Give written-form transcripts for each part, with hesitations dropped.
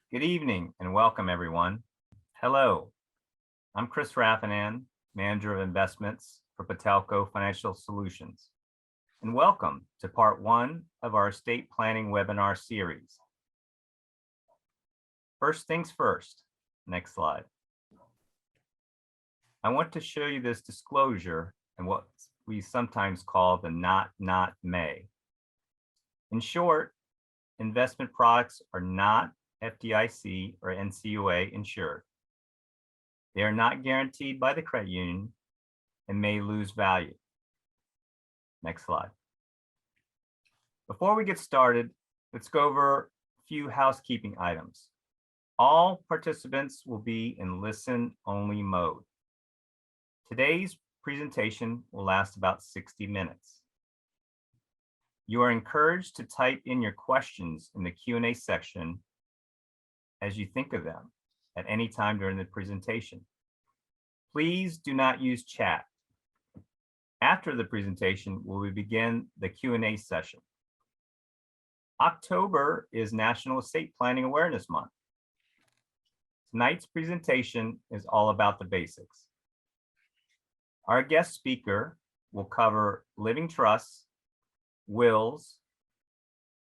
Good evening and welcome, everyone. Hello, I'm Chris Raffanan, Manager of Investments for Patelco Financial Solutions, and welcome to part one of our estate planning webinar series. First things first, next slide. I want to show you this disclosure and what we sometimes call the not may. In short, investment products are not FDIC or NCUA insured. They are not guaranteed by the credit union and may lose value. Next slide. Before we get started, let's go over a few housekeeping items. All participants will be in listen-only mode. Today's presentation will last about 60 minutes. You are encouraged to type in your questions in the Q&A section as you think of them at any time during the presentation. Please do not use chat. After the presentation, we will begin the Q&A session. October is National Estate Planning Awareness Month. Tonight's presentation is all about the basics. Our guest speaker will cover living trusts, wills,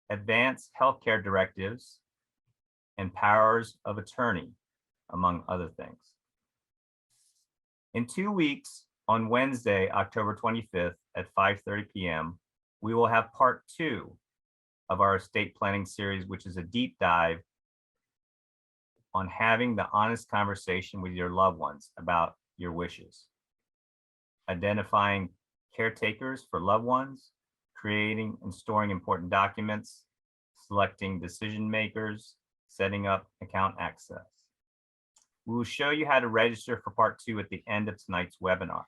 advanced healthcare directives, and powers of attorney, among other things. In 2 weeks, on Wednesday, October 25th at 5:30 p.m., we will have part two of our estate planning series, which is a deep dive on having the honest conversation with your loved ones about your wishes, identifying caretakers for loved ones, creating and storing important documents, selecting decision makers, setting up account access. We will show you how to register for part two at the end of tonight's webinar.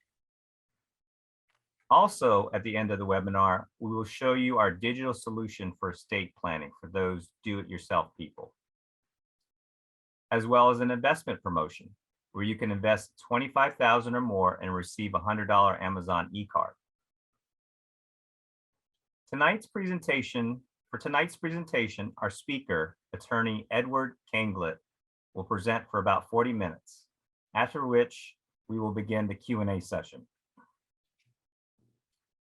Also, at the end of the webinar, we will show you our digital solution for estate planning for those do-it-yourself people, as well as an investment promotion where you can invest $25,000 or more and receive a $100 Amazon e-card. For tonight's presentation, our speaker, attorney Edward Kanglet, will present for about 40 minutes, after which we will begin the Q&A session.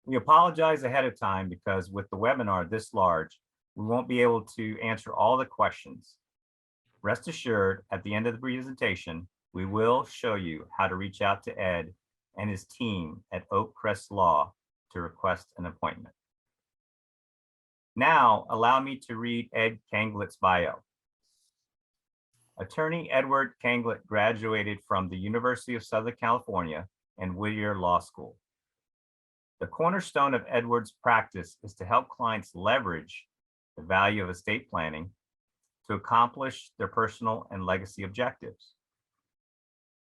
We apologize ahead of time because with the webinar this large, we won't be able to answer all the questions. Rest assured, at the end of the presentation, we will show you how to reach out to Ed and his team at Oak Crest Law to request an appointment. Now, allow me to read Ed Kanglet's bio. Attorney Edward Kanglet graduated from the University of Southern California and Whittier Law School. The cornerstone of Edward's practice is to help clients leverage the value of estate planning to accomplish their personal and legacy objectives.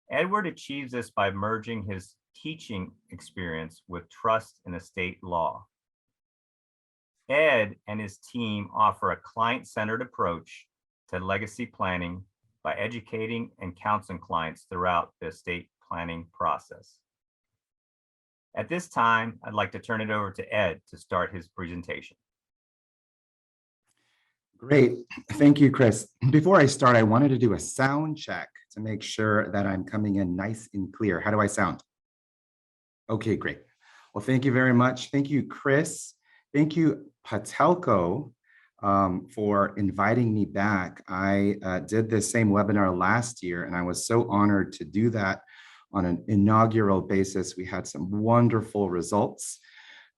Edward achieves this by merging his teaching experience with trust and estate law. Ed and his team offer a client-centered approach to legacy planning by educating and counseling clients throughout the estate planning process. At this time, I'd like to turn it over to Ed to start his presentation. Great. Thank you, Chris. Before I start, I wanted to do a sound check to make sure that I'm coming in nice and clear. How do I sound? Okay, great. Well, thank you very much. Thank you, Chris. Thank you, Patelco, for inviting me back. I did this same webinar last year, and I was so honored to do that on an inaugural basis. We had some wonderful results.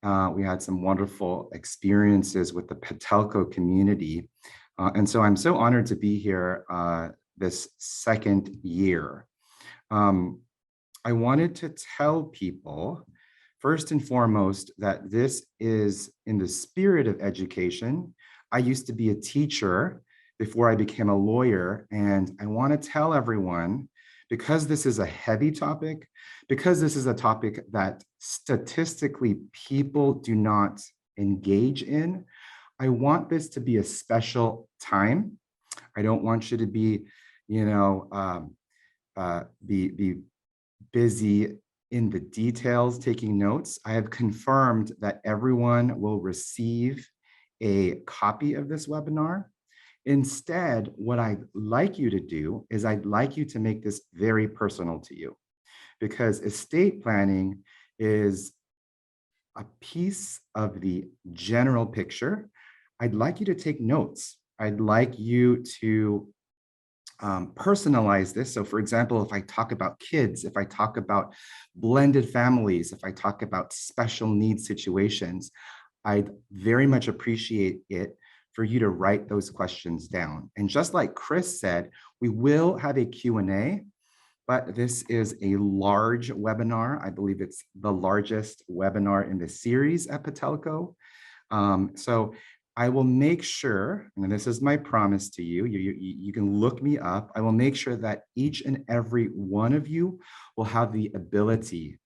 We had some wonderful experiences with the Patelco community. And so I'm so honored to be here this second year. I wanted to tell people, first and foremost, that this is in the spirit of education. I used to be a teacher before I became a lawyer, and I want to tell everyone, because this is a heavy topic, because this is a topic that statistically people do not engage in, I want this to be a special time. I don't want you to be, be busy in the details, taking notes. I have confirmed that everyone will receive a copy of this webinar. Instead, what I'd like you to do is I'd like you to make this very personal to you, because estate planning is a piece of the general picture. I'd like you to take notes. I'd like you to personalize this. So, for example, if I talk about kids, if I talk about blended families, if I talk about special needs situations, I'd very much appreciate it for you to write those questions down. And just like Chris said, we will have a Q&A, but this is a large webinar. I believe it's the largest webinar in the series at Patelco. So I will make sure, and this is my promise to you, you can look me up. I will make sure that each and every one of you will have the ability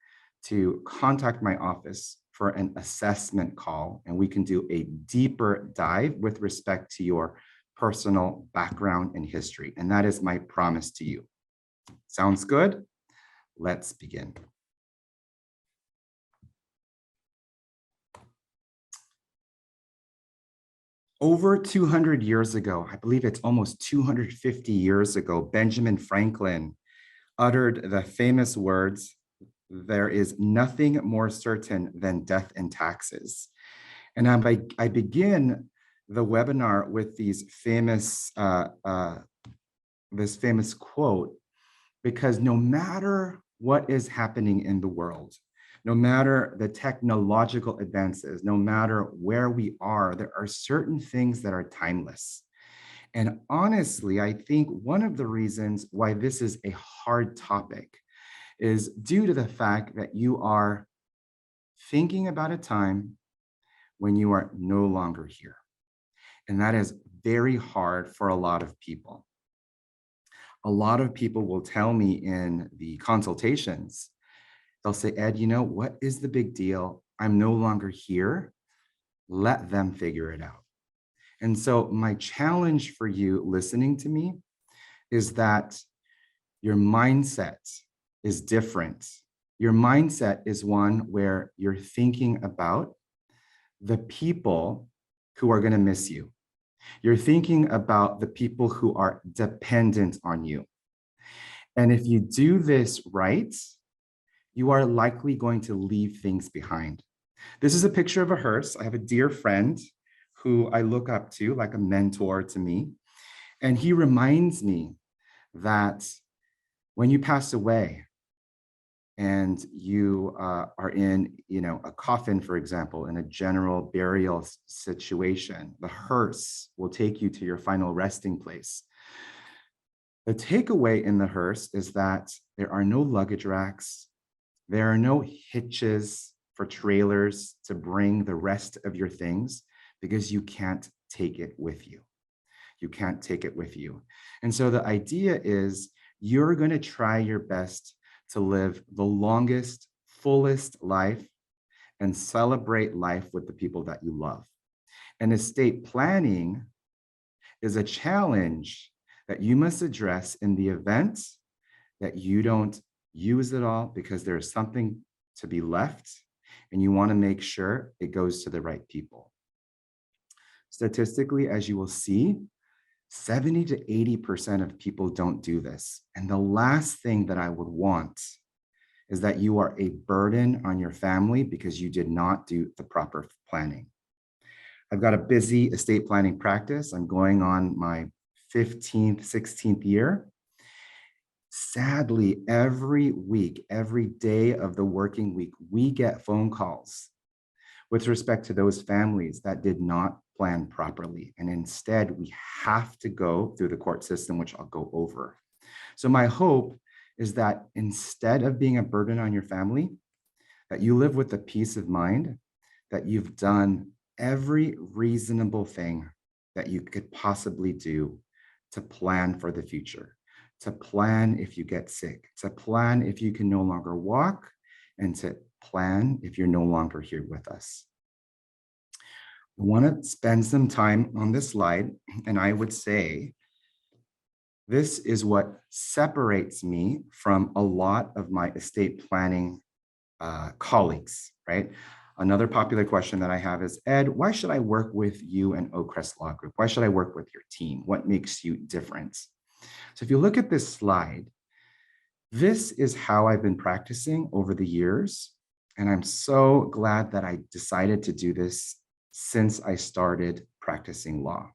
to contact my office for an assessment call, and we can do a deeper dive with respect to your personal background and history. And that is my promise to you. Sounds good? Let's begin. Over 200 years ago, I believe it's almost 250 years ago, Benjamin Franklin uttered the famous words, "There is nothing more certain than death and taxes." And I begin the webinar with this famous quote, because no matter what is happening in the world, no matter the technological advances, no matter where we are, there are certain things that are timeless. And honestly, I think one of the reasons why this is a hard topic is due to the fact that you are thinking about a time when you are no longer here. And that is very hard for a lot of people. A lot of people will tell me in the consultations, they'll say, "Ed, you know, what is the big deal? I'm no longer here. Let them figure it out." And so my challenge for you listening to me is that your mindset is different. Your mindset is one where you're thinking about the people who are going to miss you. You're thinking about the people who are dependent on you. And if you do this right, you are likely going to leave things behind. This is a picture of a hearse. I have a dear friend who I look up to, like a mentor to me. And he reminds me that when you pass away and you are in, a coffin, for example, in a general burial situation, the hearse will take you to your final resting place. The takeaway in the hearse is that there are no luggage racks. There are no hitches for trailers to bring the rest of your things, because you can't take it with you. You can't take it with you. And so the idea is you're going to try your best to live the longest, fullest life and celebrate life with the people that you love. And estate planning is a challenge that you must address in the event that you don't use it all, because there is something to be left and you want to make sure it goes to the right people. Statistically, as you will see, 70 to 80% of people don't do this. And the last thing that I would want is that you are a burden on your family because you did not do the proper planning. I've got a busy estate planning practice. I'm going on my 15th, 16th year. Sadly, every week, every day of the working week, we get phone calls with respect to those families that did not plan properly. And instead, we have to go through the court system, which I'll go over. So my hope is that instead of being a burden on your family, that you live with the peace of mind that you've done every reasonable thing that you could possibly do to plan for the future, to plan if you get sick, to plan if you can no longer walk, and to plan if you're no longer here with us. I want to spend some time on this slide, and I would say this is what separates me from a lot of my estate planning colleagues, right? Another popular question that I have is, Ed, why should I work with you and Oakcrest Law Group? Why should I work with your team? What makes you different? So if you look at this slide, this is how I've been practicing over the years. And I'm so glad that I decided to do this since I started practicing law.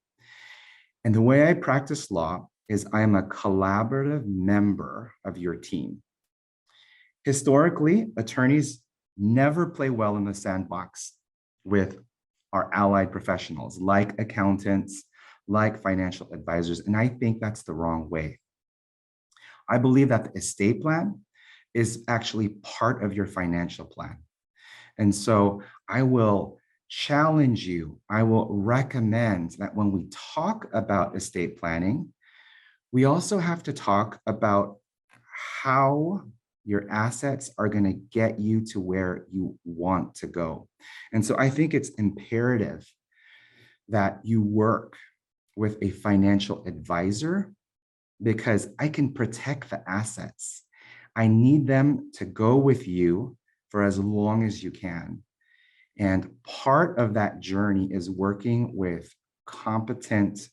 And the way I practice law is I am a collaborative member of your team. Historically, attorneys never play well in the sandbox with our allied professionals, like accountants, like financial advisors. And I think that's the wrong way. I believe that the estate plan is actually part of your financial plan. And so I will challenge you, I will recommend that when we talk about estate planning, we also have to talk about how your assets are going to get you to where you want to go. And so I think it's imperative that you work with a financial advisor because I can protect the assets. I need them to go with you for as long as you can. And part of that journey is working with competent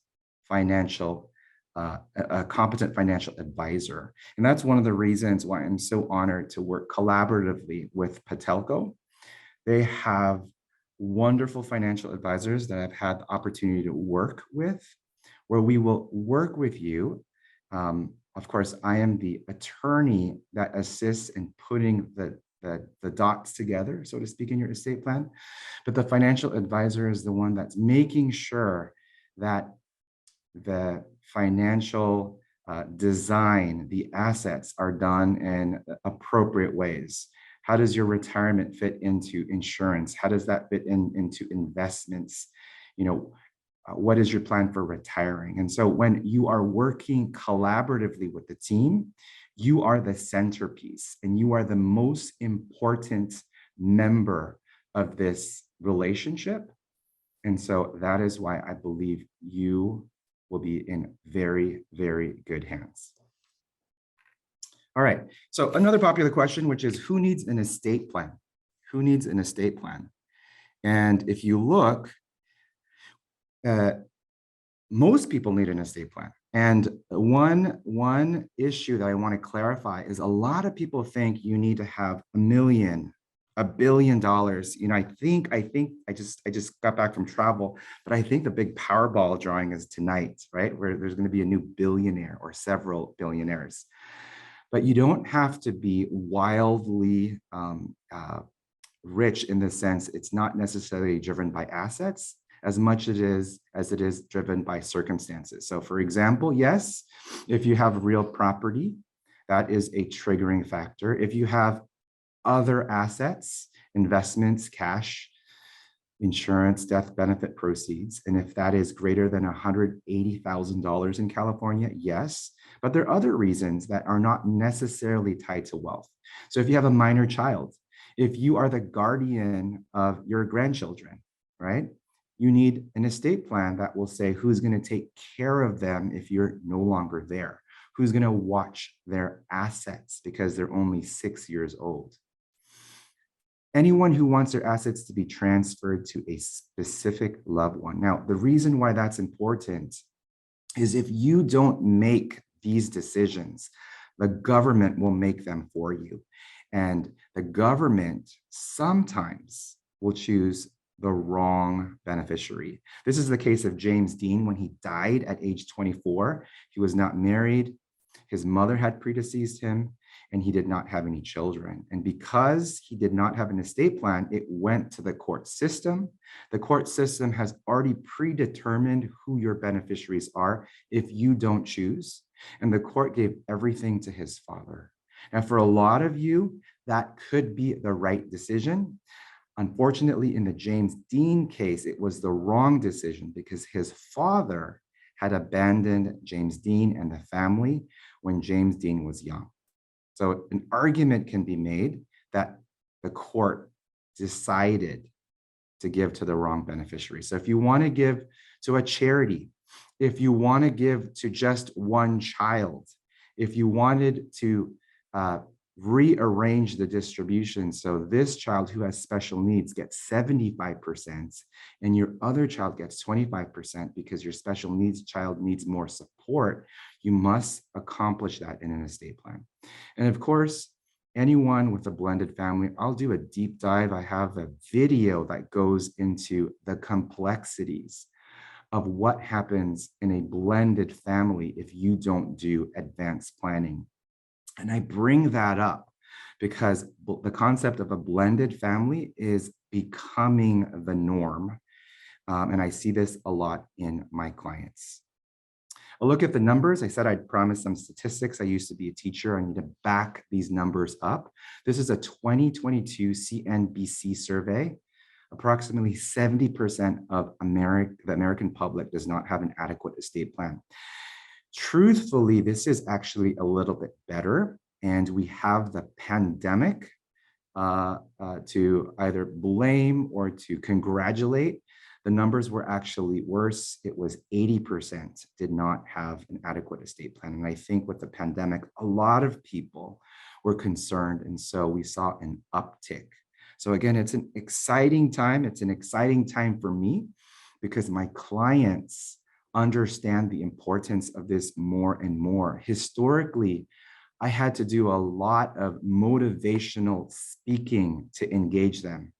financial, a competent financial advisor. And that's one of the reasons why I'm so honored to work collaboratively with Patelco. They have wonderful financial advisors that I've had the opportunity to work with, where we will work with you. Of course, I am the attorney that assists in putting the dots together, so to speak, in your estate plan. But the financial advisor is the one that's making sure that the financial design, the assets are done in appropriate ways. How does your retirement fit into insurance? How does that fit into investments? You know, what is your plan for retiring? And so when you are working collaboratively with the team, you are the centerpiece and you are the most important member of this relationship. And so that is why I believe you will be in very, very good hands. All right, so another popular question, which is who needs an estate plan? Who needs an estate plan? And if you look, most people need an estate plan. And one issue that I want to clarify is a lot of people think you need to have $1 million, $1 billion. You know, I just got back from travel, but I think the big Powerball drawing is tonight, right? Where there's going to be a new billionaire or several billionaires. But you don't have to be wildly rich in the sense it's not necessarily driven by assets as much as it is driven by circumstances. So for example, yes, if you have real property, that is a triggering factor. If you have other assets, investments, cash, insurance, death benefit proceeds, and if that is greater than $180,000 in California, yes, but there are other reasons that are not necessarily tied to wealth. So if you have a minor child, if you are the guardian of your grandchildren, right? You need an estate plan that will say who's going to take care of them if you're no longer there, who's going to watch their assets because they're only 6 years old. Anyone who wants their assets to be transferred to a specific loved one. Now, the reason why that's important is if you don't make these decisions, the government will make them for you. And the government sometimes will choose the wrong beneficiary. This is the case of James Dean when he died at age 24. He was not married. His mother had predeceased him, and he did not have any children. And because he did not have an estate plan, it went to the court system. The court system has already predetermined who your beneficiaries are if you don't choose. And the court gave everything to his father. And for a lot of you, that could be the right decision. Unfortunately, in the James Dean case, it was the wrong decision because his father had abandoned James Dean and the family when James Dean was young. So an argument can be made that the court decided to give to the wrong beneficiary. So if you want to give to a charity, if you want to give to just one child, if you wanted to rearrange the distribution. So this child who has special needs gets 75% and your other child gets 25% because your special needs child needs more support. You must accomplish that in an estate plan. And of course, anyone with a blended family, I'll do a deep dive. I have a video that goes into the complexities of what happens in a blended family if you don't do advanced planning. And I bring that up because the concept of a blended family is becoming the norm. And I see this a lot in my clients. A look at the numbers. I said I'd promise some statistics. I used to be a teacher. I need to back these numbers up. This is a 2022 CNBC survey. Approximately 70% of the American public does not have an adequate estate plan. Truthfully, this is actually a little bit better, and we have the pandemic to either blame or to congratulate. The numbers were actually worse. It was 80% did not have an adequate estate plan. And I think with the pandemic, a lot of people were concerned, and so we saw an uptick. So again, it's an exciting time. It's an exciting time for me because my clients understand the importance of this more and more. Historically, I had to do a lot of motivational speaking to engage them.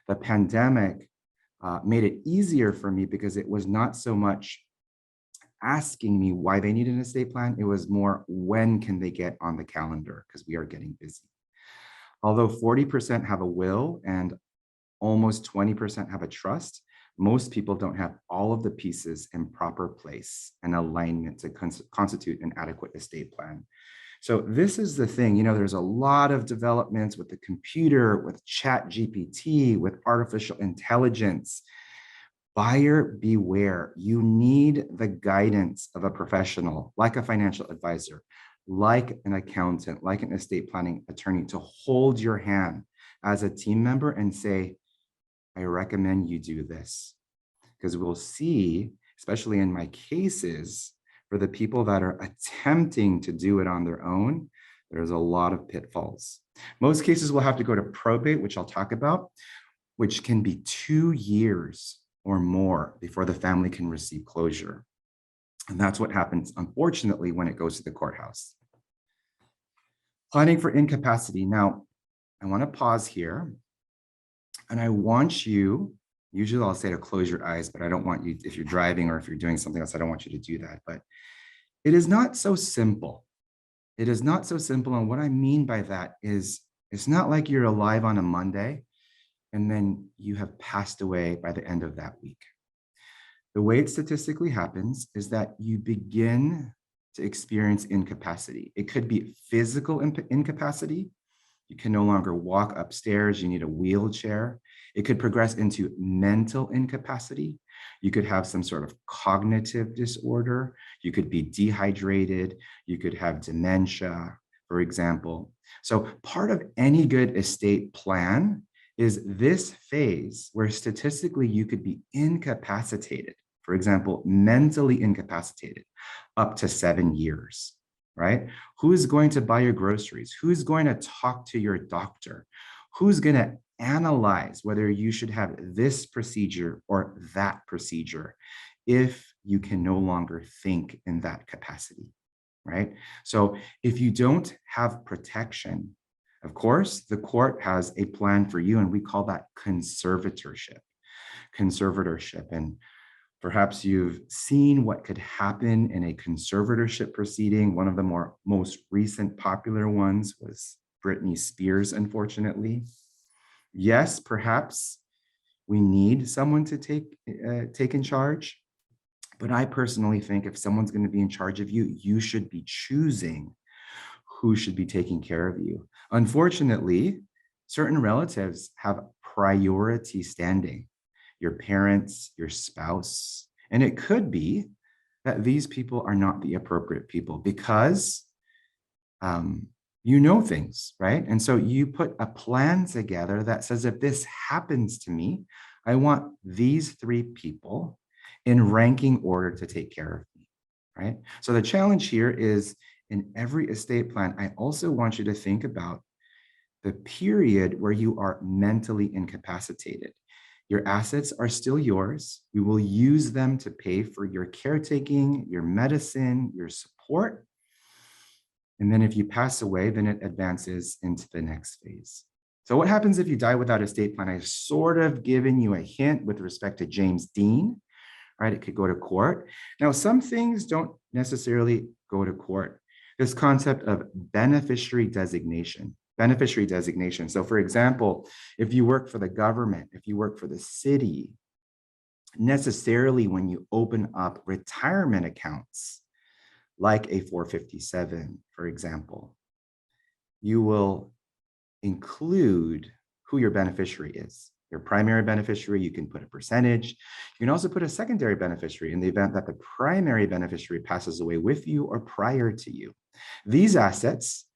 The pandemic made it easier for me because it was not so much asking me why they need an estate plan. It was more, when can they get on the calendar? Because we are getting busy. Although 40% have a will and almost 20% have a trust, most people don't have all of the pieces in proper place and alignment to constitute an adequate estate plan. So this is the thing, there's a lot of developments with the computer, with Chat GPT, with artificial intelligence. Buyer beware. You need the guidance of a professional, like a financial advisor, like an accountant, like an estate planning attorney, to hold your hand as a team member and say, I recommend you do this. Because we'll see, especially in my cases, for the people that are attempting to do it on their own, there's a lot of pitfalls. Most cases will have to go to probate, which I'll talk about, which can be 2 years or more before the family can receive closure. And that's what happens, unfortunately, when it goes to the courthouse. Planning for incapacity. Now, I want to pause here. And I want you, usually I'll say to close your eyes, but I don't want you, if you're driving or if you're doing something else, I don't want you to do that. But it is not so simple. It is not so simple. And what I mean by that is, it's not like you're alive on a Monday and then you have passed away by the end of that week. The way it statistically happens is that you begin to experience incapacity. It could be physical incapacity. You can no longer walk upstairs. You need a wheelchair. It could progress into mental incapacity. You could have some sort of cognitive disorder. You could be dehydrated. You could have dementia, for example. So part of any good estate plan is this phase where statistically you could be incapacitated, for example, mentally incapacitated, up to 7 years. Right? Who's going to buy your groceries? Who's going to talk to your doctor? Who's going to analyze whether you should have this procedure or that procedure if you can no longer think in that capacity, right? So if you don't have protection, of course, the court has a plan for you, and we call that conservatorship. And perhaps you've seen what could happen in a conservatorship proceeding. One of the most recent popular ones was Britney Spears, unfortunately. Yes, perhaps we need someone to take in charge. But I personally think if someone's going to be in charge of you, you should be choosing who should be taking care of you. Unfortunately, certain relatives have priority standing. Your parents, your spouse. And it could be that these people are not the appropriate people because you know things, right? And so you put a plan together that says, if this happens to me, I want these 3 people in ranking order to take care of me, right? So the challenge here is in every estate plan, I also want you to think about the period where you are mentally incapacitated. Your assets are still yours. We will use them to pay for your caretaking, your medicine, your support. And then if you pass away, then it advances into the next phase. So what happens if you die without a estate plan? I've sort of given you a hint with respect to James Dean, right? It could go to court. Now, some things don't necessarily go to court. This concept of beneficiary designation. So for example, if you work for the government, if you work for the city, necessarily when you open up retirement accounts, like a 457, for example, you will include who your beneficiary is. Your primary beneficiary, you can put a percentage. You can also put a secondary beneficiary in the event that the primary beneficiary passes away with you or prior to you. These assets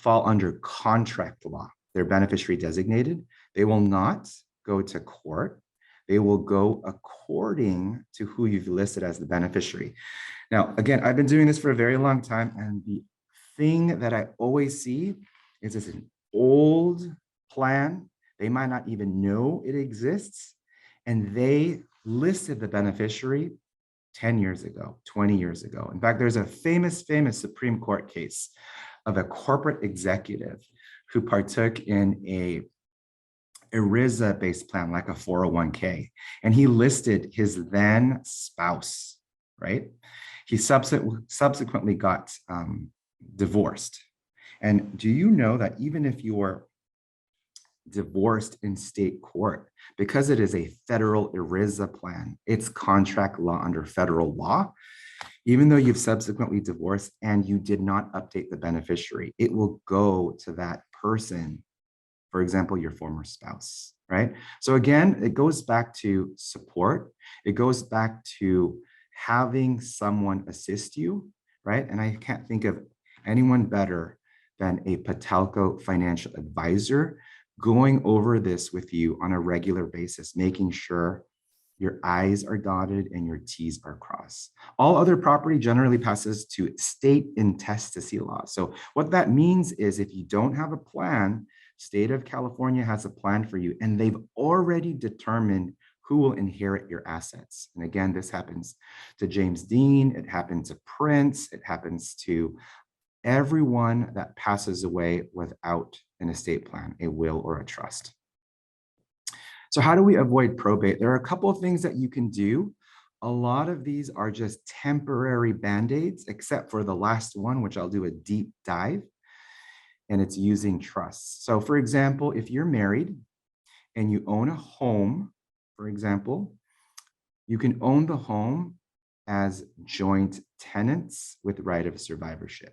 fall under contract law. They're beneficiary designated. They will not go to court. They will go according to who you've listed as the beneficiary. Now, again, I've been doing this for a very long time, and the thing that I always see is it's an old plan. They might not even know it exists, and they listed the beneficiary 10 years ago, 20 years ago. In fact, there's a famous Supreme Court case of a corporate executive who partook in a ERISA-based plan, like a 401k, and he listed his then spouse, right? He subsequently got divorced. And do you know that even if you are divorced in state court, because it is a federal ERISA plan, it's contract law under federal law, even though you've subsequently divorced and you did not update the beneficiary, it will go to that person, for example, your former spouse, right? So again, it goes back to support. It goes back to having someone assist you, right? And I can't think of anyone better than a Patelco financial advisor going over this with you on a regular basis, making sure your I's are dotted and your T's are crossed. All other property generally passes to state intestacy law. So what that means is if you don't have a plan, state of California has a plan for you, and they've already determined who will inherit your assets. And again, this happens to James Dean, it happened to Prince, it happens to everyone that passes away without an estate plan, a will or a trust. So how do we avoid probate? There are a couple of things that you can do. A lot of these are just temporary band-aids, except for the last one, which I'll do a deep dive, and it's using trusts. So for example, if you're married and you own a home, for example, you can own the home as joint tenants with right of survivorship.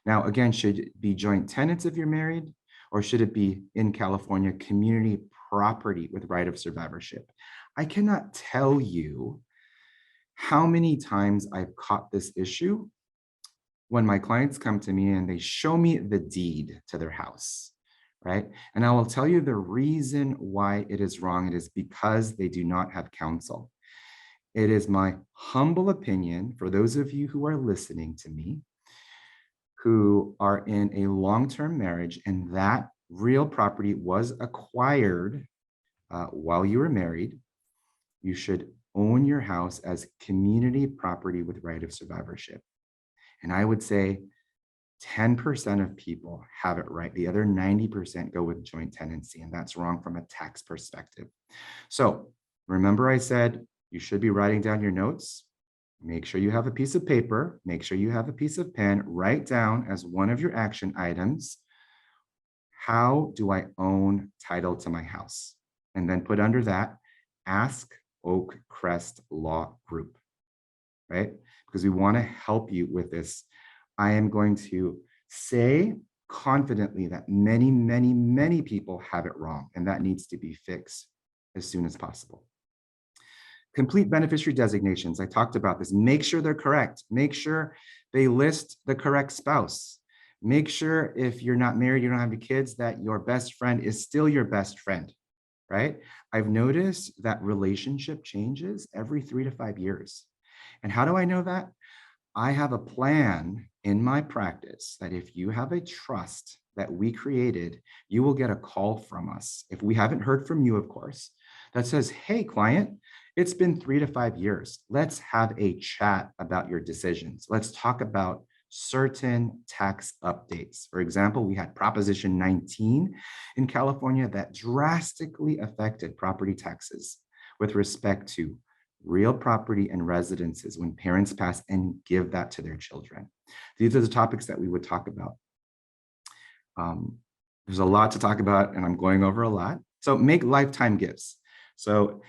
Now, again, should it be joint tenants if you're married, or should it be in California community property with right of survivorship? I cannot tell you how many times I've caught this issue when my clients come to me and they show me the deed to their house, right? And I will tell you the reason why it is wrong. It is because they do not have counsel. It is my humble opinion, for those of you who are listening to me, who are in a long-term marriage and that real property was acquired while you were married, you should own your house as community property with right of survivorship. And I would say 10% of people have it right. The other 90% go with joint tenancy, and that's wrong from a tax perspective. So remember I said you should be writing down your notes. Make sure you have a piece of paper, make sure you have a piece of pen, write down as one of your action items, how do I own title to my house? And then put under that, ask Oak Crest Law Group, right? Because we want to help you with this. I am going to say confidently that many people have it wrong, and that needs to be fixed as soon as possible. Complete beneficiary designations. I talked about this. Make sure they're correct. Make sure they list the correct spouse. Make sure if you're not married, you don't have any kids, that your best friend is still your best friend, right? I've noticed that relationship changes every 3 to 5 years. And how do I know that? I have a plan in my practice that if you have a trust that we created, you will get a call from us. If we haven't heard from you, of course, that says, hey, client, it's been 3 to 5 years. Let's have a chat about your decisions. Let's talk about certain tax updates. For example, we had Proposition 19 in California that drastically affected property taxes with respect to real property and residences when parents pass and give that to their children. These are the topics that we would talk about. There's a lot to talk about, and I'm going over a lot. So make lifetime gifts. So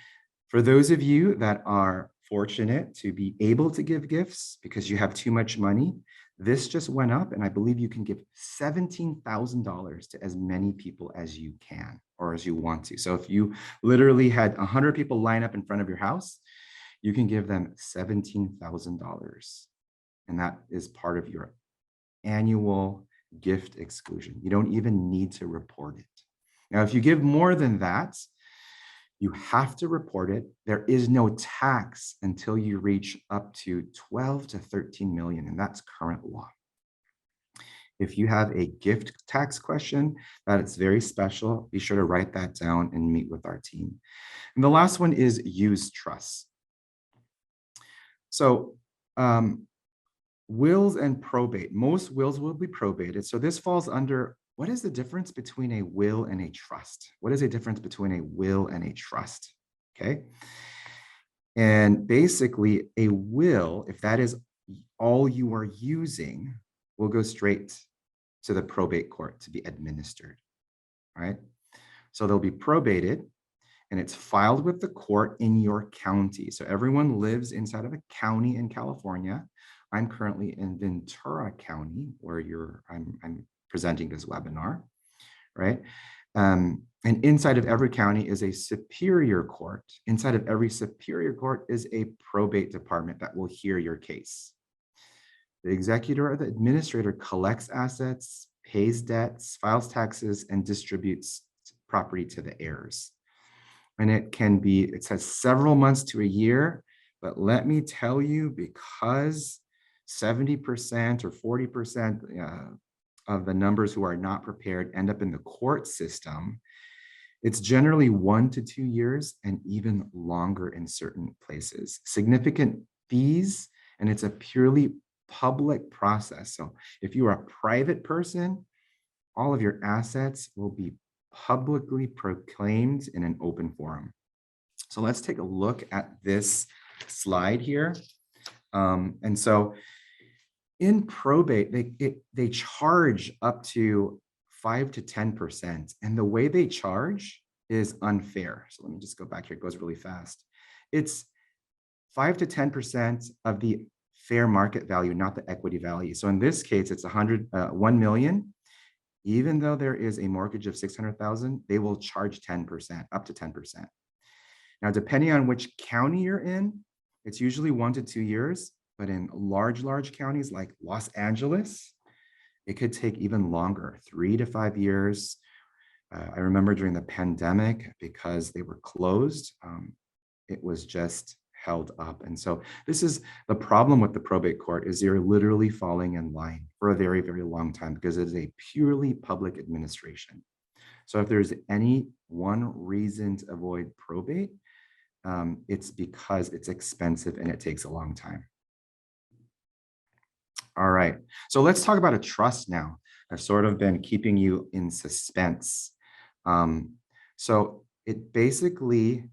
for those of you that are fortunate to be able to give gifts because you have too much money, this just went up, and I believe you can give $17,000 to as many people as you can or as you want to. So if you literally had 100 people line up in front of your house, you can give them $17,000. And that is part of your annual gift exclusion. You don't even need to report it. Now, if you give more than that, you have to report it. There is no tax until you reach up to 12 to 13 million, and that's current law. If you have a gift tax question that is very special, be sure to write that down and meet with our team. And the last one is use trusts. So wills and probate, most wills will be probated. So this falls under, what is the difference between a will and a trust? What is the difference between a will and a trust? Okay. And basically a will, if that is all you are using, will go straight to the probate court to be administered, right? So they'll be probated and it's filed with the court in your county. So everyone lives inside of a county in California. I'm currently in Ventura County, where I'm presenting this webinar, right? And inside of every county is a superior court. Inside of every superior court is a probate department that will hear your case. The executor or the administrator collects assets, pays debts, files taxes, and distributes property to the heirs. And it says several months to a year, but let me tell you, because 70% or 40% of the numbers who are not prepared end up in the court system, it's generally 1 to 2 years and even longer in certain places. Significant fees, and it's a purely public process. So if you are a private person, all of your assets will be publicly proclaimed in an open forum. So let's take a look at this slide here. And so in probate, they charge up to 5 to 10%. And the way they charge is unfair. So let me just go back here. It goes really fast. It's 5 to 10% of the fair market value, not the equity value. So in this case, it's 1 million. Even though there is a mortgage of 600,000, they will charge 10%, up to 10%. Now, depending on which county you're in, it's usually 1 to 2 years, but in large counties like Los Angeles, it could take even longer, 3 to 5 years. I remember during the pandemic, because they were closed, it was just held up. And so this is the problem with the probate court, is you're literally falling in line for a very, very long time because it is a purely public administration. So if there's any one reason to avoid probate, it's because it's expensive and it takes a long time. All right, so let's talk about a trust now. I've sort of been keeping you in suspense. So it basically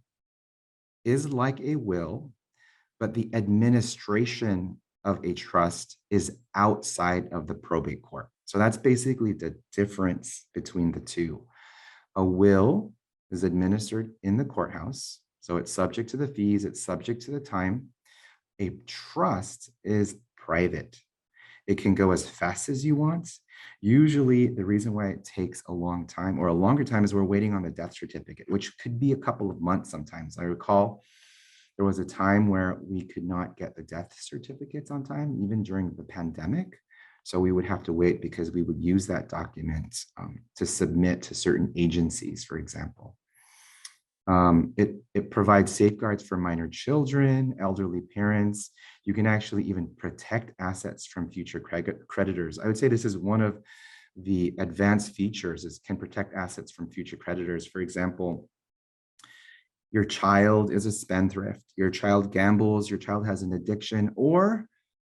is like a will, but the administration of a trust is outside of the probate court. So that's basically the difference between the two. A will is administered in the courthouse, so it's subject to the fees, it's subject to the time. A trust is private. It can go as fast as you want. Usually the reason why it takes a long time or a longer time is we're waiting on the death certificate, which could be a couple of months sometimes. I recall there was a time where we could not get the death certificates on time, even during the pandemic. So we would have to wait because we would use that document to submit to certain agencies, for example. It provides safeguards for minor children, elderly parents. You can actually even protect assets from future creditors. I would say this is one of the advanced features, is can protect assets from future creditors. For example, your child is a spendthrift, your child gambles, your child has an addiction, or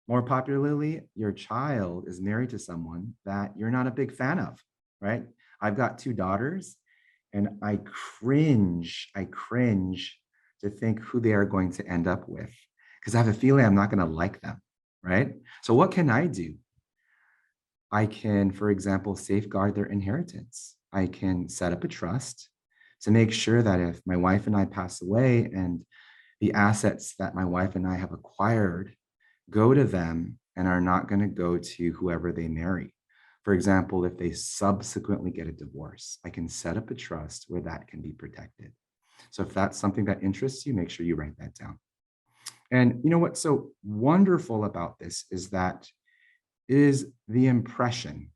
more popularly, your child is married to someone that you're not a big fan of, right? I've got 2 daughters, and I cringe to think who they are going to end up with, because I have a feeling I'm not going to like them, right? So what can I do? I can, for example, safeguard their inheritance. I can set up a trust to make sure that if my wife and I pass away and the assets that my wife and I have acquired go to them and are not going to go to whoever they marry. For example, if they subsequently get a divorce, I can set up a trust where that can be protected. So if that's something that interests you, make sure you write that down. And you know what's so wonderful about this is that it is the impression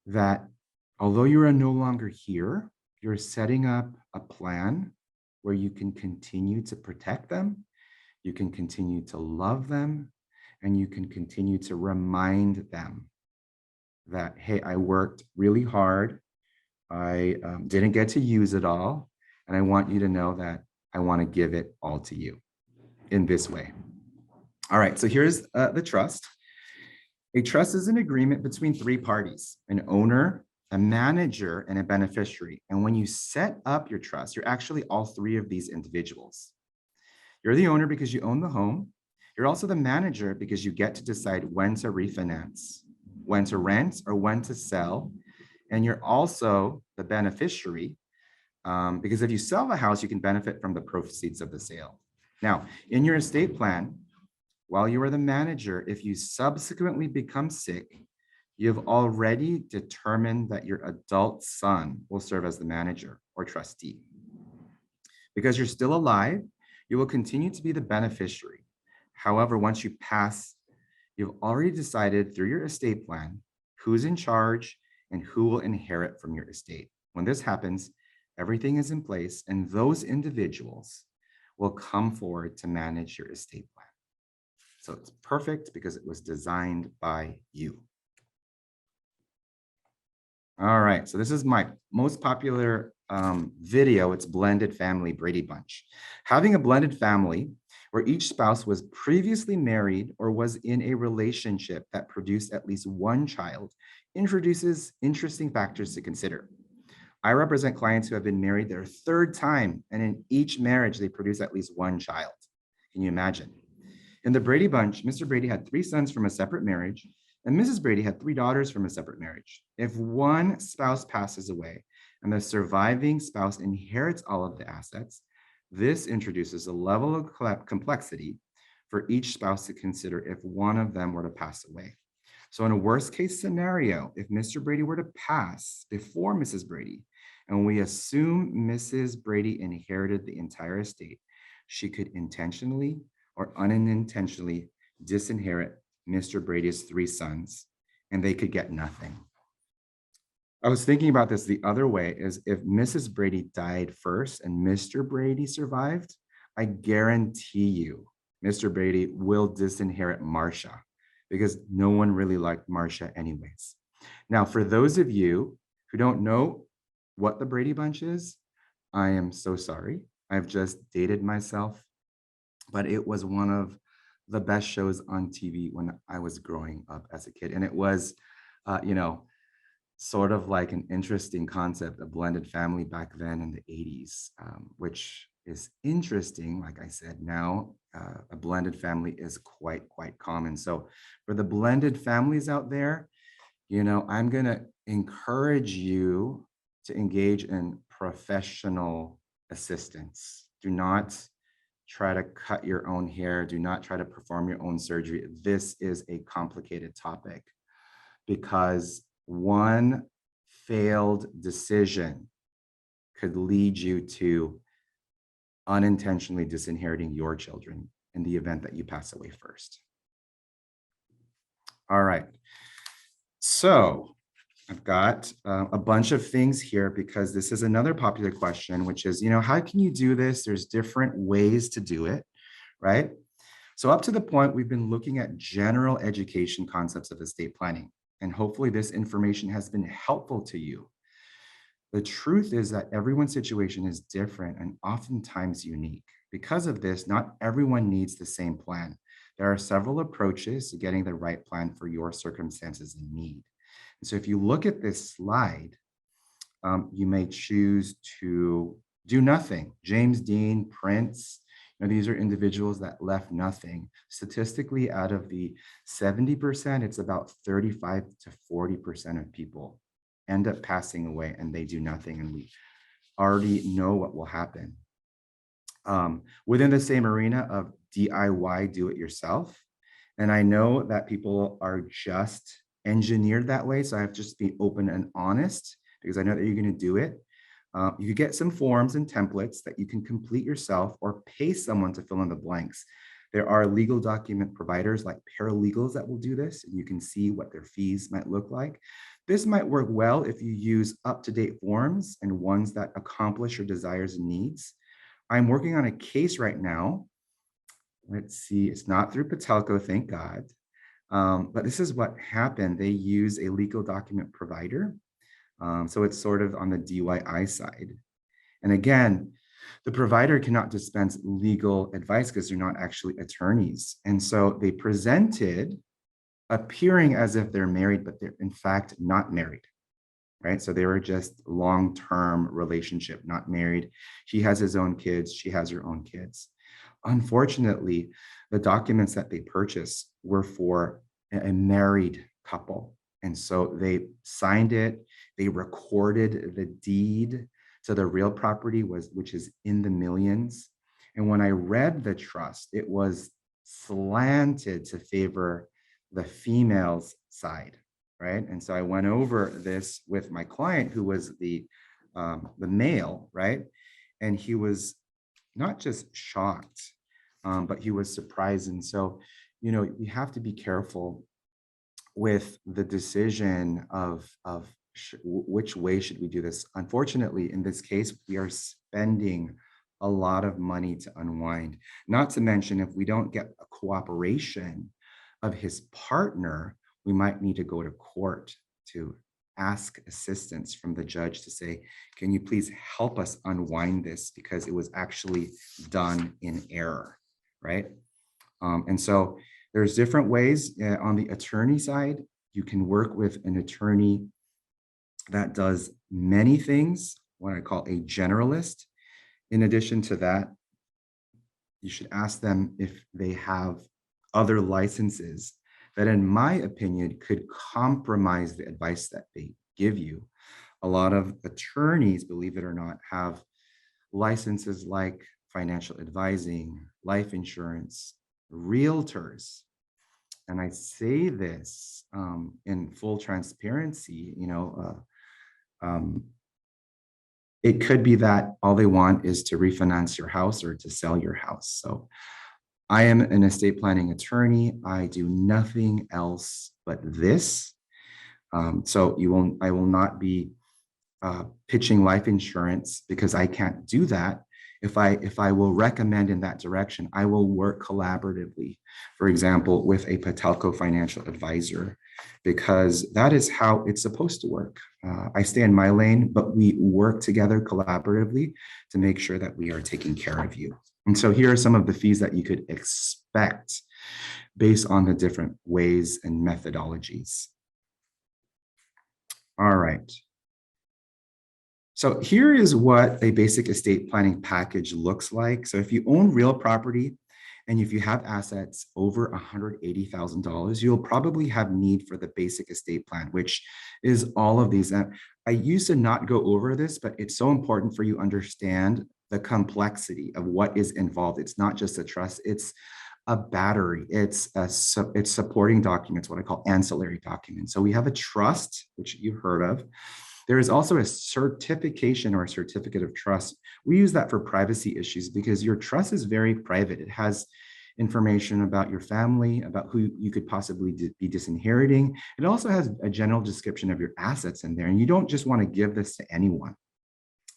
that although you are no longer here, you're setting up a plan where you can continue to protect them, you can continue to love them, and you can continue to remind them that, hey, I worked really hard. I didn't get to use it all. And I want you to know that I want to give it all to you in this way. All right, so here's the trust. A trust is an agreement between 3 parties, an owner, a manager, and a beneficiary. And when you set up your trust, you're actually all 3 of these individuals. You're the owner because you own the home. You're also the manager because you get to decide when to refinance, when to rent, or when to sell. And you're also the beneficiary because if you sell the house, you can benefit from the proceeds of the sale. Now, in your estate plan, while you are the manager, if you subsequently become sick, you've already determined that your adult son will serve as the manager or trustee. Because you're still alive, you will continue to be the beneficiary. However, once you pass, you've already decided through your estate plan who's in charge and who will inherit from your estate. When this happens, everything is in place and those individuals will come forward to manage your estate plan. So it's perfect because it was designed by you. All right, so this is my most popular video. It's blended family Brady Bunch. Having a blended family where each spouse was previously married or was in a relationship that produced at least 1 child introduces interesting factors to consider. I represent clients who have been married their 3rd time, and in each marriage, they produce at least 1 child. Can you imagine? In the Brady Bunch, Mr. Brady had 3 sons from a separate marriage, and Mrs. Brady had 3 daughters from a separate marriage. If one spouse passes away and the surviving spouse inherits all of the assets, this introduces a level of complexity for each spouse to consider if one of them were to pass away. So in a worst case scenario, if Mr. Brady were to pass before Mrs. Brady, and we assume Mrs. Brady inherited the entire estate, she could intentionally or unintentionally disinherit Mr. Brady's 3 sons, and they could get nothing. I was thinking about this the other way, is if Mrs. Brady died first and Mr. Brady survived, I guarantee you Mr. Brady will disinherit Marcia because no one really liked Marcia anyways. Now, for those of you who don't know what the Brady Bunch is, I am so sorry. I've just dated myself, but it was one of the best shows on TV when I was growing up as a kid. And it was, sort of like an interesting concept, a blended family back then in the 80s, which is interesting. Like I said, now a blended family is quite common. So for the blended families out there, I'm going to encourage you to engage in professional assistance. Do not try to cut your own hair. Do not try to perform your own surgery. This is a complicated topic because one failed decision could lead you to unintentionally disinheriting your children in the event that you pass away first. All right. So I've got a bunch of things here because this is another popular question, which is, how can you do this? There's different ways to do it, right? So up to the point, we've been looking at general education concepts of estate planning, and hopefully this information has been helpful to you. The truth is that everyone's situation is different and oftentimes unique. Because of this, not everyone needs the same plan. There are several approaches to getting the right plan for your circumstances and need. And so if you look at this slide, you may choose to do nothing. James Dean, Prince, these are individuals that left nothing. Statistically, out of the 70%, it's about 35 to 40% of people end up passing away and they do nothing. And we already know what will happen. Within the same arena of DIY, do it yourself. And I know that people are just engineered that way. So I have to just be open and honest because I know that you're going to do it. You get some forms and templates that you can complete yourself or pay someone to fill in the blanks. There are legal document providers like paralegals that will do this, and you can see what their fees might look like. This might work well if you use up-to-date forms and ones that accomplish your desires and needs. I'm working on a case right now. Let's see, it's not through Patelco, thank God. But this is what happened. They use a legal document provider. So it's sort of on the DIY side. And again, the provider cannot dispense legal advice because they're not actually attorneys. And so they presented appearing as if they're married, but they're in fact not married, right? So they were just long-term relationship, not married. He has his own kids, she has her own kids. Unfortunately, the documents that they purchased were for a married couple. And so they signed it, they recorded the deed to the real property, which is in the millions. And when I read the trust, it was slanted to favor the female's side, right? And so I went over this with my client, who was the male, right? And he was not just shocked, but he was surprised. And so, we have to be careful with the decision of which way should we do this. Unfortunately, in this case, we are spending a lot of money to unwind. Not to mention, if we don't get a cooperation of his partner, we might need to go to court to ask assistance from the judge to say, can you please help us unwind this because it was actually done in error, right? And so there's different ways. On the attorney side, you can work with an attorney that does many things, what I call a generalist. In addition to that, you should ask them if they have other licenses that, in my opinion, could compromise the advice that they give you. A lot of attorneys, believe it or not, have licenses like financial advising, life insurance, realtors. And I say this in full transparency, it could be that all they want is to refinance your house or to sell your house. So I am an estate planning attorney. I do nothing else but this. So I will not be pitching life insurance because I can't do that. If I will recommend in that direction, I will work collaboratively, for example, with a Patelco financial advisor, because that is how it's supposed to work. I stay in my lane, but we work together collaboratively to make sure that we are taking care of you. And so here are some of the fees that you could expect based on the different ways and methodologies. All right. So here is what a basic estate planning package looks like. So if you own real property and if you have assets over $180,000, you'll probably have need for the basic estate plan, which is all of these. And I used to not go over this, but it's so important for you to understand the complexity of what is involved. It's not just a trust, it's a battery, it's supporting documents, what I call ancillary documents. So we have a trust, which you've heard of. There is also a certification or a certificate of trust. We use that for privacy issues because your trust is very private. It has information about your family, about who you could possibly be disinheriting. It also has a general description of your assets in there, and you don't just want to give this to anyone.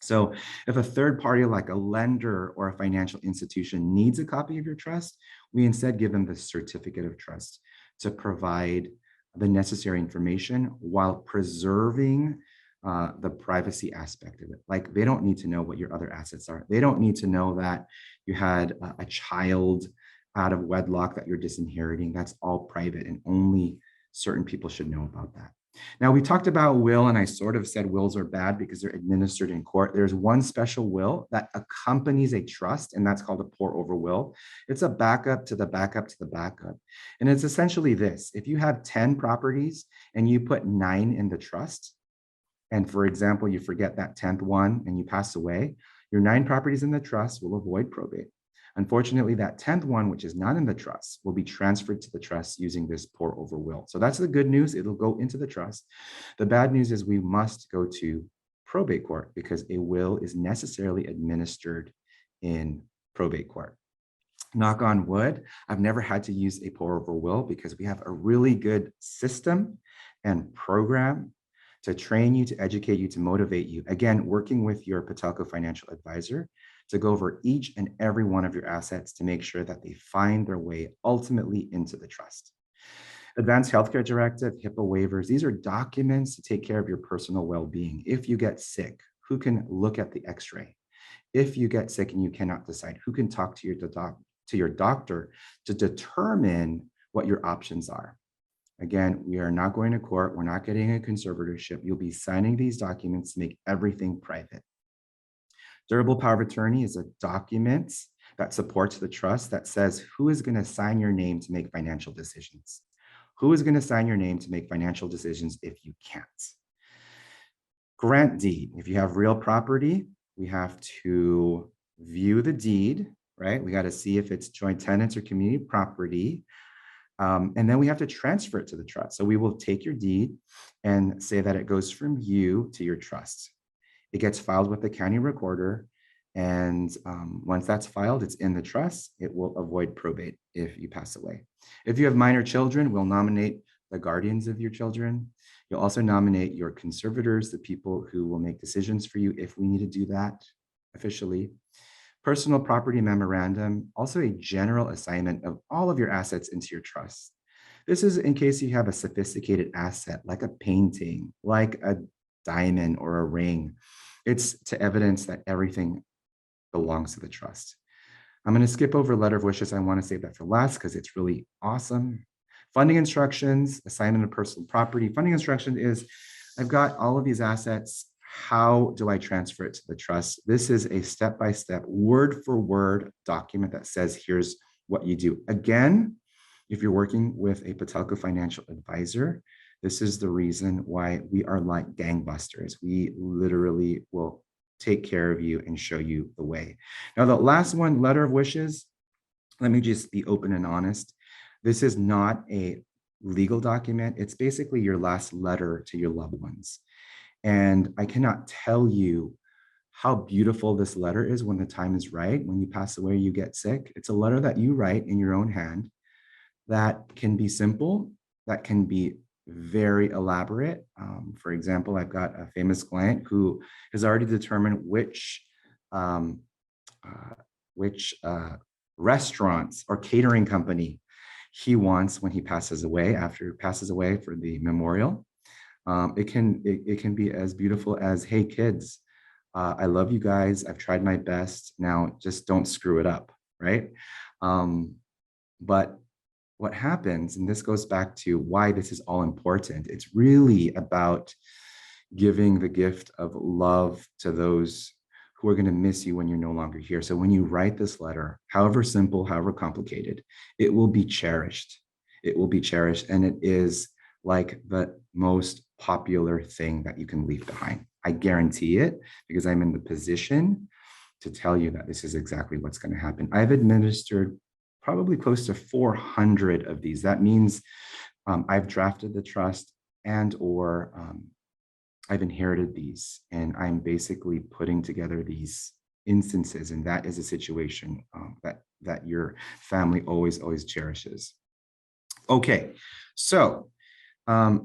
So if a third party like a lender or a financial institution needs a copy of your trust, we instead give them the certificate of trust to provide the necessary information while preserving the privacy aspect of it. Like, they don't need to know what your other assets are. They don't need to know that you had a child out of wedlock that you're disinheriting. That's all private, and only certain people should know about that. Now, we talked about will, and I sort of said wills are bad because they're administered in court. There's one special will that accompanies a trust, and that's called a pour-over will. It's a backup to the backup to the backup. And it's essentially this: if you have 10 properties and you put 9 in the trust, and for example, you forget that 10th one and you pass away, your 9 properties in the trust will avoid probate. Unfortunately, that 10th one, which is not in the trust, will be transferred to the trust using this pour over will. So that's the good news. It'll go into the trust. The bad news is we must go to probate court because a will is necessarily administered in probate court. Knock on wood, I've never had to use a pour over will because we have a really good system and program to train you, to educate you, to motivate you. Again, working with your Patelco financial advisor to go over each and every one of your assets to make sure that they find their way ultimately into the trust. Advanced Healthcare Directive, HIPAA waivers, these are documents to take care of your personal well-being. If you get sick, who can look at the x-ray? If you get sick and you cannot decide, who can talk to your doctor to determine what your options are? Again, we are not going to court. We're not getting a conservatorship. You'll be signing these documents to make everything private. Durable power of attorney is a document that supports the trust that says who is going to sign your name to make financial decisions. Who is going to sign your name to make financial decisions if you can't? Grant deed. If you have real property, we have to view the deed, right? We got to see if it's joint tenants or community property. And then we have to transfer it to the trust. So we will take your deed and say that it goes from you to your trust. It gets filed with the county recorder. And once that's filed, it's in the trust. It will avoid probate if you pass away. If you have minor children, we'll nominate the guardians of your children. You'll also nominate your conservators, the people who will make decisions for you if we need to do that officially. Personal property memorandum, also a general assignment of all of your assets into your trust. This is in case you have a sophisticated asset, like a painting, like a diamond or a ring. It's to evidence that everything belongs to the trust. I'm going to skip over letter of wishes. I want to save that for last because it's really awesome. Funding instructions, assignment of personal property. Funding instruction is, I've got all of these assets. How do I transfer it to the trust? This is a step-by-step, word-for-word document that says, here's what you do. Again, if you're working with a Patelco financial advisor, this is the reason why we are like gangbusters. We literally will take care of you and show you the way. Now, the last one, letter of wishes, let me just be open and honest. This is not a legal document. It's basically your last letter to your loved ones. And I cannot tell you how beautiful this letter is when the time is right. When you pass away, you get sick. It's a letter that you write in your own hand that can be simple, that can be very elaborate. For example, I've got a famous client who has already determined which restaurants or catering company he wants when he passes away, after he passes away for the memorial. It can be as beautiful as, hey kids, I love you guys. I've tried my best. Now just don't screw it up, right? But what happens, and this goes back to why this is all important, it's really about giving the gift of love to those who are going to miss you when you're no longer here. So when you write this letter, however simple, however complicated, it will be cherished. It will be cherished. And it is like the most popular thing that you can leave behind. I guarantee it because I'm in the position to tell you that this is exactly what's going to happen. I've administered probably close to 400 of these. That means I've drafted the trust and or I've inherited these, and I'm basically putting together these instances, and that is a situation that that your family always cherishes. Okay, so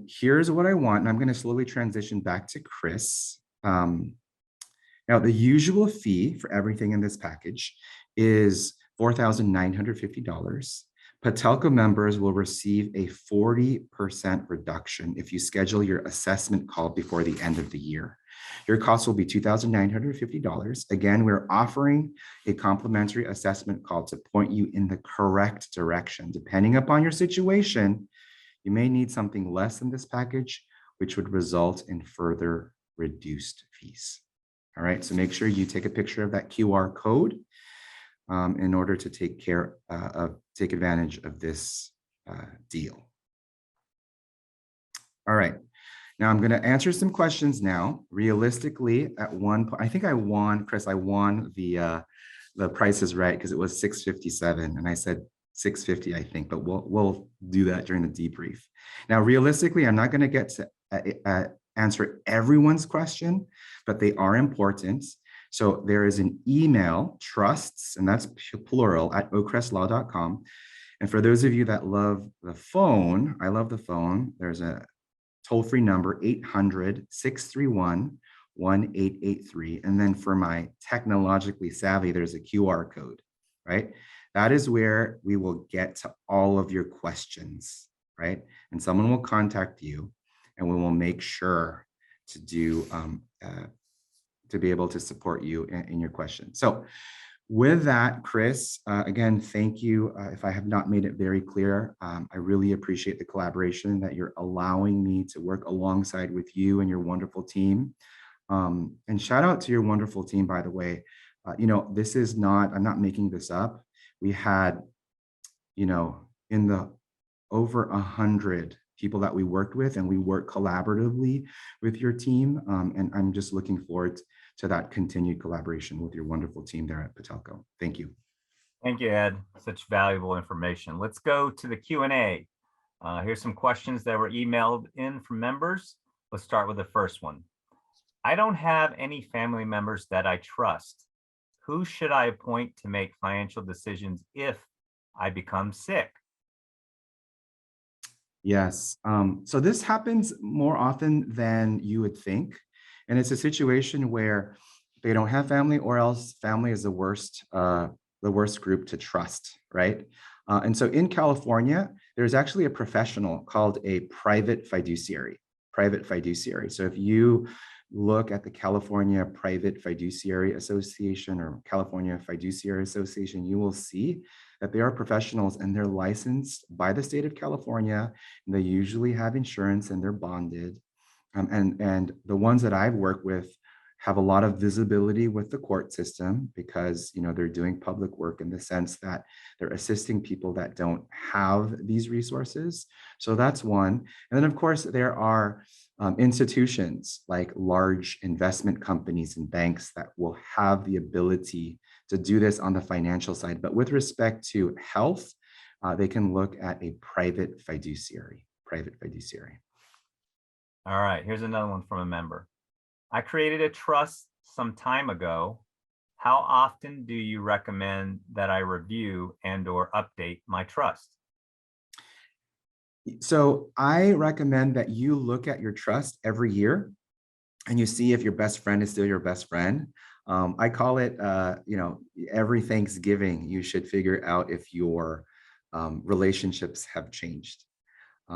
here's what I want, and I'm going to slowly transition back to Chris. Now, the usual fee for everything in this package is $4,950. Patelco members will receive a 40% reduction if you schedule your assessment call before the end of the year. Your cost will be $2,950. Again, we're offering a complimentary assessment call to point you in the correct direction. Depending upon your situation, you may need something less than this package, which would result in further reduced fees. All right, so make sure you take a picture of that QR code in order to take advantage of this deal. All right, now I'm going to answer some questions now. Realistically, at one point, I think I won, Chris. I won the Price is Right because it was $657, and I said $650, I think, but we'll do that during the debrief. Now, realistically, I'm not going to get to answer everyone's question, but they are important. So there is an email, trusts, and that's plural, at oakcrestlaw.com. And for those of you that love the phone, I love the phone. There's a toll-free number, 800-631-1883. And then for my technologically savvy, there's a QR code, right? That is where we will get to all of your questions, right? And someone will contact you, and we will make sure to do to be able to support you in your question. So with that, Chris, again, thank you. If I have not made it very clear, I really appreciate the collaboration that you're allowing me to work alongside with you and your wonderful team. And shout out to your wonderful team, by the way. This is not, I'm not making this up. We had, in the over 100 people that we worked with, and we work collaboratively with your team. And I'm just looking forward to that continued collaboration with your wonderful team there at Patelco. Thank you. Thank you, Ed. Such valuable information. Let's go to the Q&A. Here's some questions that were emailed in from members. Let's start with the first one. I don't have any family members that I trust. Who should I appoint to make financial decisions if I become sick? Yes. So this happens more often than you would think. And it's a situation where they don't have family, or else family is the worst group to trust, right? And so in California, there's actually a professional called a private fiduciary. So if you look at the California Private Fiduciary Association or California Fiduciary Association, you will see that they are professionals and they're licensed by the state of California. And they usually have insurance and they're bonded. And the ones that I've worked with have a lot of visibility with the court system because they're doing public work in the sense that they're assisting people that don't have these resources. So that's one. And then of course there are institutions like large investment companies and banks that will have the ability to do this on the financial side. But with respect to health, they can look at a private fiduciary. All right, here's another one from a member. I created a trust some time ago. How often do you recommend that I review and/or update my trust? So I recommend that you look at your trust every year and you see if your best friend is still your best friend. I call it, every Thanksgiving, you should figure out if your relationships have changed.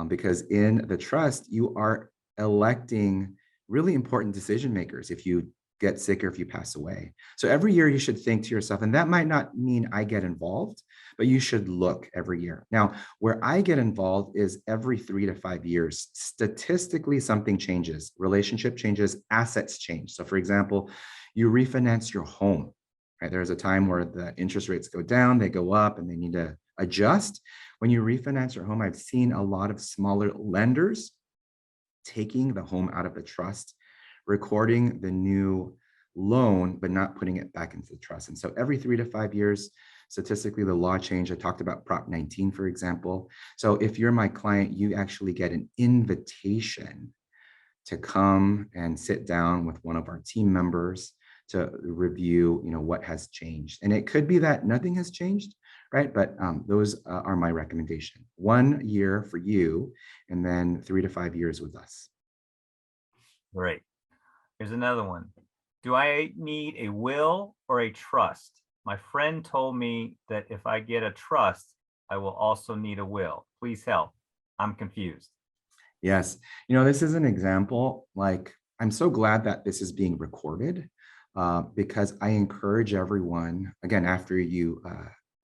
Because in the trust, you are electing really important decision makers if you get sick or if you pass away. So every year you should think to yourself, and that might not mean I get involved, but you should look every year. Now, where I get involved is every 3 to 5 years. Statistically, something changes, relationship changes, assets change. So for example, you refinance your home, right? There's a time where the interest rates go down, they go up, and they need to adjust. When you refinance your home, I've seen a lot of smaller lenders taking the home out of the trust, recording the new loan, but not putting it back into the trust. And so every 3 to 5 years, statistically, the law changed. I talked about Prop 19, for example. So if you're my client, you actually get an invitation to come and sit down with one of our team members to review, what has changed. And it could be that nothing has changed, right? But those are my recommendation. 1 year for you, and then 3 to 5 years with us. Great. Here's another one. Do I need a will or a trust? My friend told me that if I get a trust, I will also need a will. Please help. I'm confused. Yes. This is an example, like, I'm so glad that this is being recorded because I encourage everyone, again, after you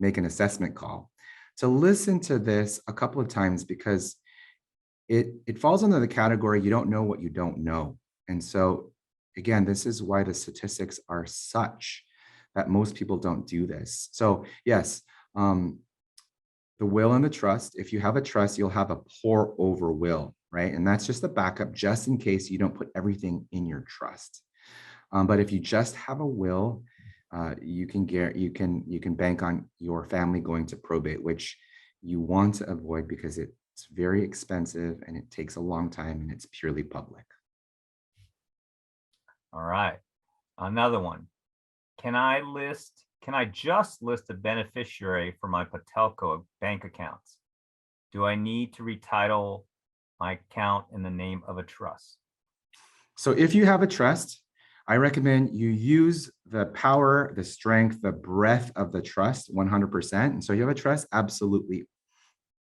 make an assessment call, to listen to this a couple of times because it falls under the category, you don't know what you don't know. And so, again, this is why the statistics are such that most people don't do this. So, yes, the will and the trust. If you have a trust, you'll have a pour over will, right? And that's just a backup, just in case you don't put everything in your trust. But if you just have a will, you can bank on your family going to probate, which you want to avoid because it's very expensive and it takes a long time and it's purely public. All right. Another one. Can I just list a beneficiary for my Patelco bank accounts? Do I need to retitle my account in the name of a trust? So if you have a trust, I recommend you use the power, the strength, the breadth of the trust 100%. And so you have a trust, absolutely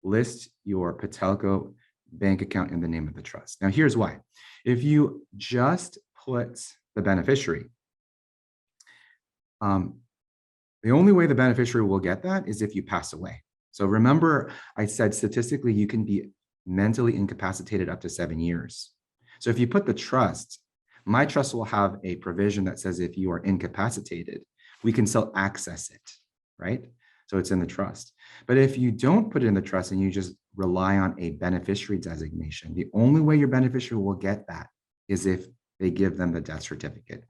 list your Patelco bank account in the name of the trust. Now, here's why. If you just put the beneficiary, the only way the beneficiary will get that is if you pass away. So remember, I said statistically, you can be mentally incapacitated up to 7 years. So if you put the trust, my trust will have a provision that says if you are incapacitated, we can still access it, right? So it's in the trust. But if you don't put it in the trust and you just rely on a beneficiary designation, the only way your beneficiary will get that is if they give them the death certificate.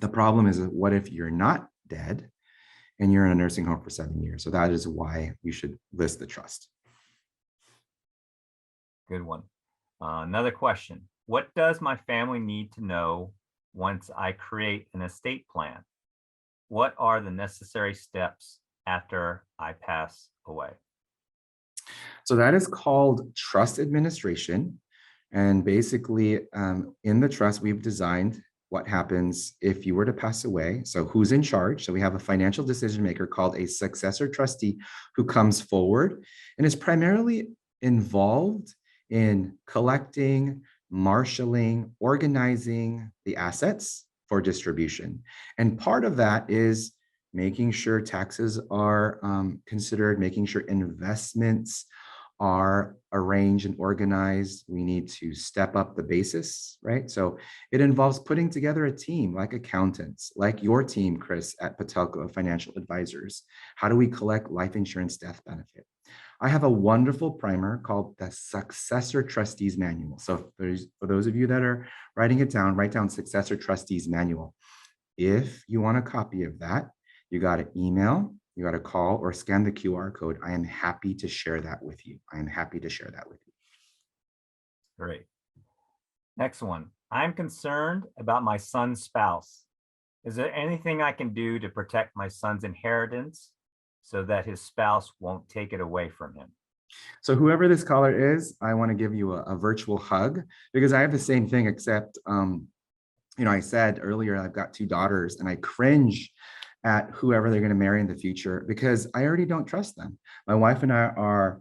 The problem is, what if you're not dead and you're in a nursing home for 7 years? So that is why you should list the trust. Good one. Another question. What does my family need to know once I create an estate plan? What are the necessary steps after I pass away? So that is called trust administration. And basically, in the trust, we've designed what happens if you were to pass away. So who's in charge? So we have a financial decision maker called a successor trustee who comes forward and is primarily involved in collecting, marshaling, organizing the assets for distribution. And part of that is making sure taxes are considered, making sure investments are arranged and organized. We need to step up the basis, right? So it involves putting together a team like accountants, like your team, Chris, at Patelco Financial Advisors. How do we collect life insurance death benefit? I have a wonderful primer called the Successor Trustees Manual. So for those of you that are writing it down, write down Successor Trustees Manual. If you want a copy of that, you got to email, you got to call, or scan the QR code. I am happy to share that with you. I am happy to share that with you. Great. Next one. I'm concerned about my son's spouse. Is there anything I can do to protect my son's inheritance so that his spouse won't take it away from him? So whoever this caller is, I want to give you a virtual hug because I have the same thing, except, I said earlier, I've got 2 daughters and I cringe at whoever they're going to marry in the future because I already don't trust them. My wife and I are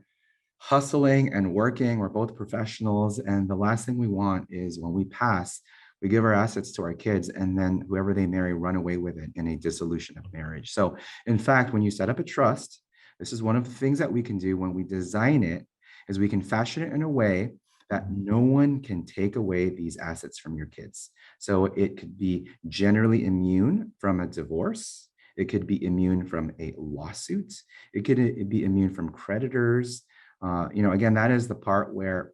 hustling and working. We're both professionals. And the last thing we want is when we pass, we give our assets to our kids and then whoever they marry run away with it in a dissolution of marriage. So in fact, when you set up a trust, this is one of the things that we can do when we design it is we can fashion it in a way that no one can take away these assets from your kids. So it could be generally immune from a divorce. It could be immune from a lawsuit. It could be immune from creditors. Again, that is the part where,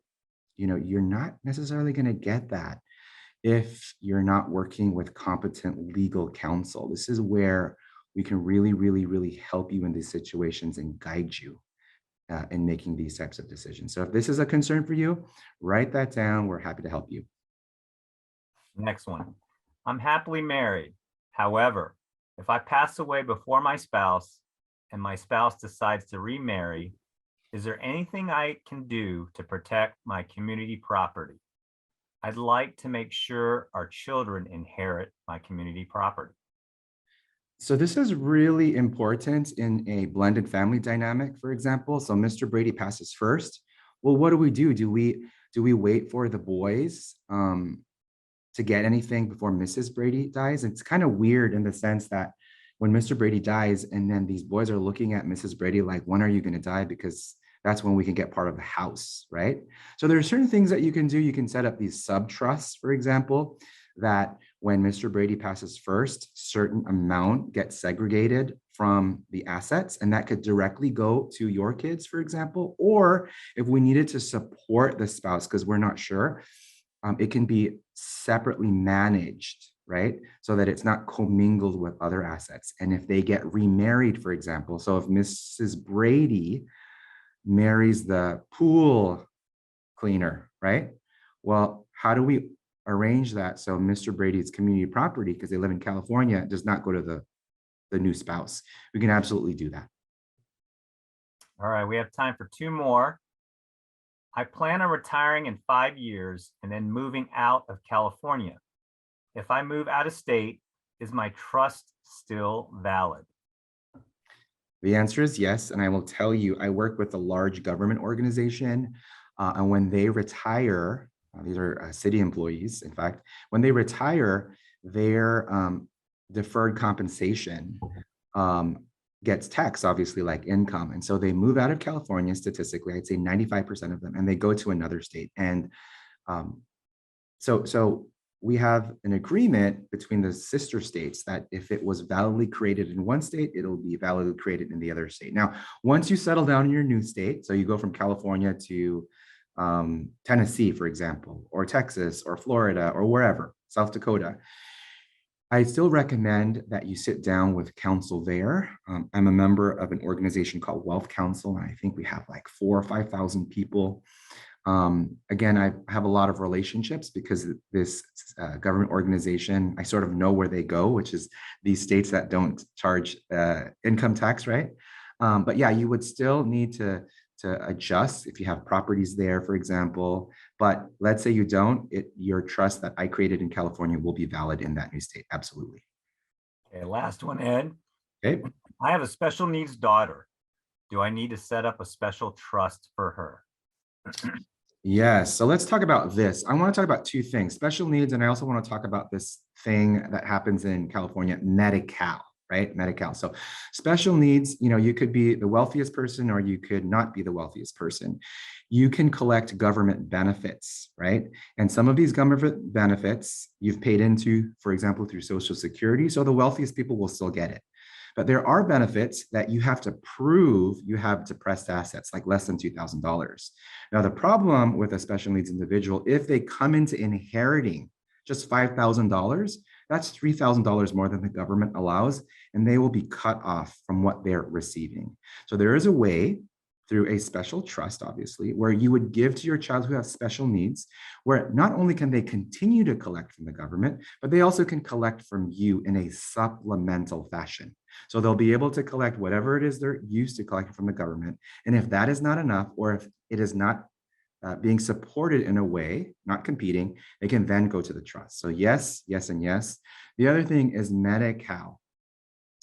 you're not necessarily going to get that if you're not working with competent legal counsel. This is where we can really, really, really help you in these situations and guide you in making these types of decisions. So if this is a concern for you, write that down. We're happy to help you. Next one. I'm happily married. However, if I pass away before my spouse and my spouse decides to remarry, is there anything I can do to protect my community property? I'd like to make sure our children inherit my community property. So this is really important in a blended family dynamic, for example. So Mr. Brady passes first. Well, what do? Do we wait for the boys to get anything before Mrs. Brady dies? It's kind of weird in the sense that when Mr. Brady dies and then these boys are looking at Mrs. Brady like, when are you going to die? Because that's when we can get part of the house, right? So there are certain things that you can do. You can set up these sub trusts, for example, that when Mr. Brady passes first, certain amount gets segregated from the assets, and that could directly go to your kids, for example. Or if we needed to support the spouse, because we're not sure, it can be separately managed, right? So that it's not commingled with other assets. And if they get remarried, for example, so if Mrs. Brady marries the pool cleaner, right? Well, how do we arrange that so Mr. Brady's community property, because they live in California, does not go to the new spouse? We can absolutely do that. All right, we have time for two more. I plan on retiring in 5 years and then moving out of California. If I move out of state, is my trust still valid? The answer is yes. And I will tell you, I work with a large government organization. And when they retire, these are city employees, in fact, when they retire, their deferred compensation gets taxed, obviously, like income. And so they move out of California, statistically, I'd say 95% of them, and they go to another state. And so we have an agreement between the sister states that if it was validly created in one state, it'll be validly created in the other state. Now, once you settle down in your new state, so you go from California to Tennessee, for example, or Texas, or Florida, or wherever, South Dakota, I still recommend that you sit down with counsel there. I'm a member of an organization called Wealth Council, and I think we have like 4,000 or 5,000 people. Again, I have a lot of relationships because this government organization, I sort of know where they go, which is these states that don't charge income tax, right? But yeah, you would still need to adjust if you have properties there, for example. But let's say you don't, your trust that I created in California will be valid in that new state. Absolutely. Okay, last one, Ed. Okay. I have a special needs daughter. Do I need to set up a special trust for her? Yes. So let's talk about this. I want to talk about two things, special needs, and I also want to talk about this thing that happens in California, Medi-Cal, right? Medi-Cal. So special needs, you could be the wealthiest person or you could not be the wealthiest person. You can collect government benefits, right? And some of these government benefits you've paid into, for example, through Social Security. So the wealthiest people will still get it. But there are benefits that you have to prove you have depressed assets, like less than $2,000. Now, the problem with a special needs individual, if they come into inheriting just $5,000, that's $3,000 more than the government allows, and they will be cut off from what they're receiving. So there is a way through a special trust, obviously, where you would give to your child who has special needs, where not only can they continue to collect from the government, but they also can collect from you in a supplemental fashion. So they'll be able to collect whatever it is they're used to collecting from the government. And if that is not enough, or if it is not being supported in a way, not competing, they can then go to the trust. So yes, yes, and yes. The other thing is Medi-Cal.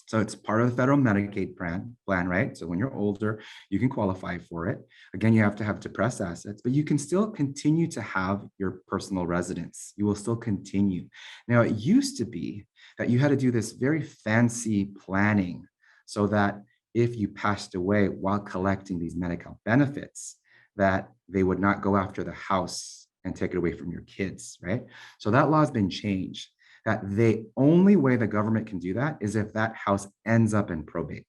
So it's part of the federal Medicaid plan, right? So when you're older, you can qualify for it. Again, you have to have depressed assets, but you can still continue to have your personal residence. You will still continue. Now, it used to be that you had to do this very fancy planning so that if you passed away while collecting these Medi-Cal benefits, that they would not go after the house and take it away from your kids, right? So that law has been changed. That the only way the government can do that is if that house ends up in probate.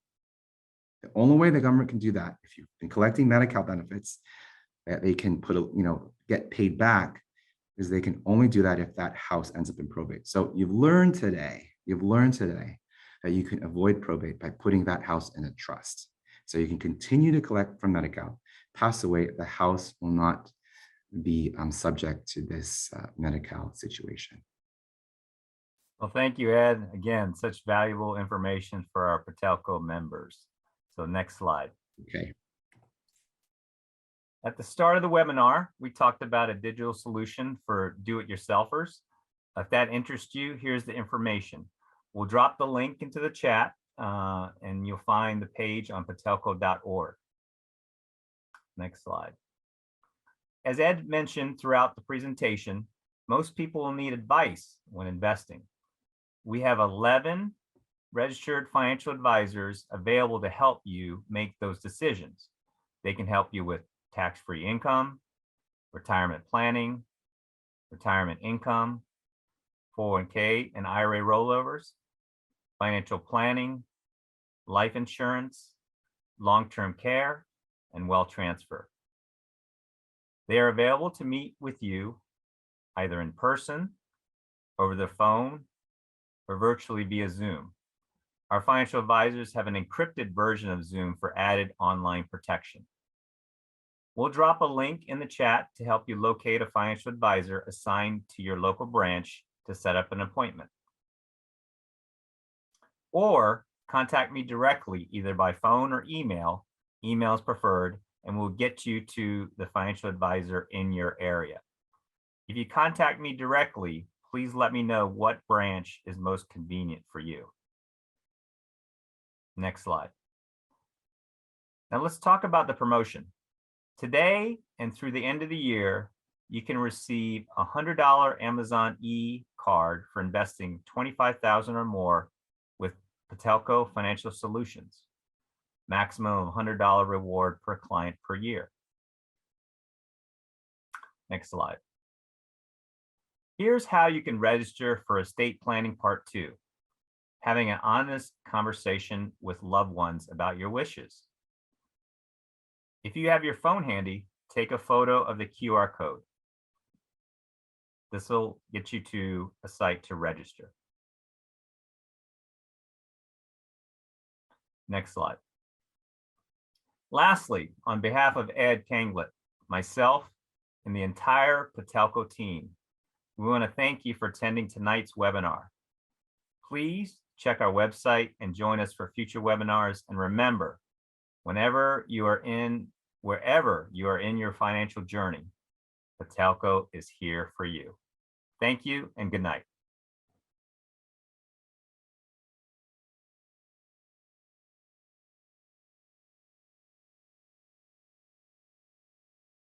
The only way the government can do that, if you've been collecting Medi-Cal benefits, that they can get paid back, is they can only do that if that house ends up in probate. So you've learned today that you can avoid probate by putting that house in a trust. So you can continue to collect from Medi-Cal, pass away, the house will not be subject to this Medi-Cal situation. Well, thank you, Ed. Again, such valuable information for our Patelco members. So next slide. Okay. At the start of the webinar, we talked about a digital solution for do-it-yourselfers. If that interests you, here's the information. We'll drop the link into the chat and you'll find the page on patelco.org. Next slide. As Ed mentioned throughout the presentation, most people will need advice when investing. We have 11 registered financial advisors available to help you make those decisions. They can help you with tax-free income, retirement planning, retirement income, 401k and IRA rollovers, financial planning, life insurance, long-term care, and wealth transfer. They are available to meet with you either in person, over the phone, or virtually via Zoom. Our financial advisors have an encrypted version of Zoom for added online protection. We'll drop a link in the chat to help you locate a financial advisor assigned to your local branch to set up an appointment. Or contact me directly either by phone or email. Email is preferred, and we'll get you to the financial advisor in your area. If you contact me directly, please let me know what branch is most convenient for you. Next slide. Now let's talk about the promotion. Today and through the end of the year, you can receive a $100 Amazon e-card for investing $25,000 or more with Patelco Financial Solutions. Maximum of $100 reward per client per year. Next slide. Here's how you can register for Estate Planning Part 2, having an honest conversation with loved ones about your wishes. If you have your phone handy, take a photo of the QR code. This will get you to a site to register. Next slide. Lastly, on behalf of Ed Kanglet, myself, and the entire Patelco team, we want to thank you for attending tonight's webinar. Please check our website and join us for future webinars. And remember, wherever you are in your financial journey, Patelco is here for you. Thank you and good night.